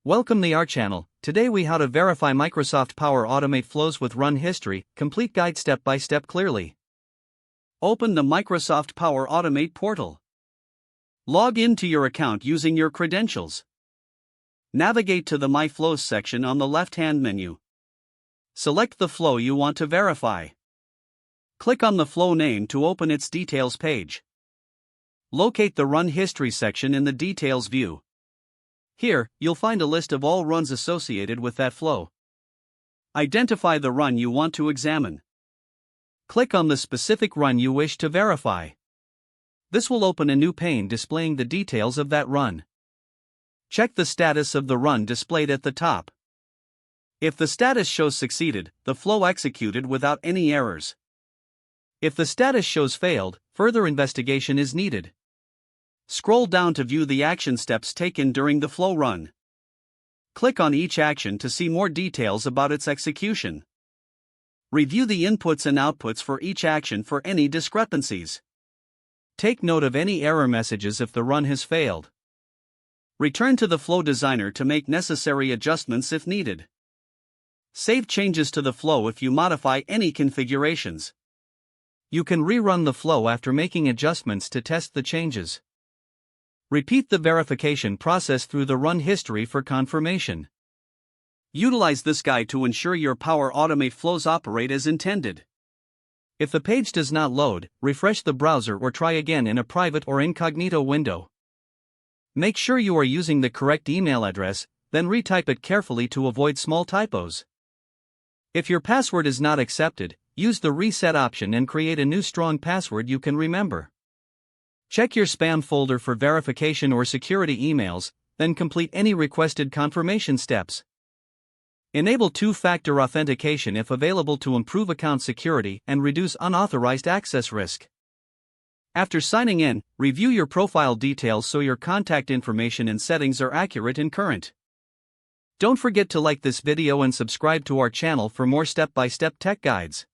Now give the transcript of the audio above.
Welcome to our channel. Today we how to verify Microsoft Power Automate flows with run history, complete guide step by step clearly. Open the Microsoft Power Automate portal. Log into your account using your credentials. Navigate to the My Flows section on the left-hand menu. Select the flow you want to verify. Click on the flow name to open its details page. Locate the Run History section in the Details view. Here, you'll find a list of all runs associated with that flow. Identify the run you want to examine. Click on the specific run you wish to verify. This will open a new pane displaying the details of that run. Check the status of the run displayed at the top. If the status shows succeeded, the flow executed without any errors. If the status shows failed, further investigation is needed. Scroll down to view the action steps taken during the flow run. Click on each action to see more details about its execution. Review the inputs and outputs for each action for any discrepancies. Take note of any error messages if the run has failed. Return to the Flow Designer to make necessary adjustments if needed. Save changes to the flow if you modify any configurations. You can rerun the flow after making adjustments to test the changes. Repeat the verification process through the run history for confirmation. Utilize this guide to ensure your Power Automate flows operate as intended. If the page does not load, refresh the browser or try again in a private or incognito window. Make sure you are using the correct email address, then retype it carefully to avoid small typos. If your password is not accepted, use the reset option and create a new strong password you can remember. Check your spam folder for verification or security emails, then complete any requested confirmation steps. Enable two-factor authentication if available to improve account security and reduce unauthorized access risk. After signing in, review your profile details so your contact information and settings are accurate and current. Don't forget to like this video and subscribe to our channel for more step-by-step tech guides.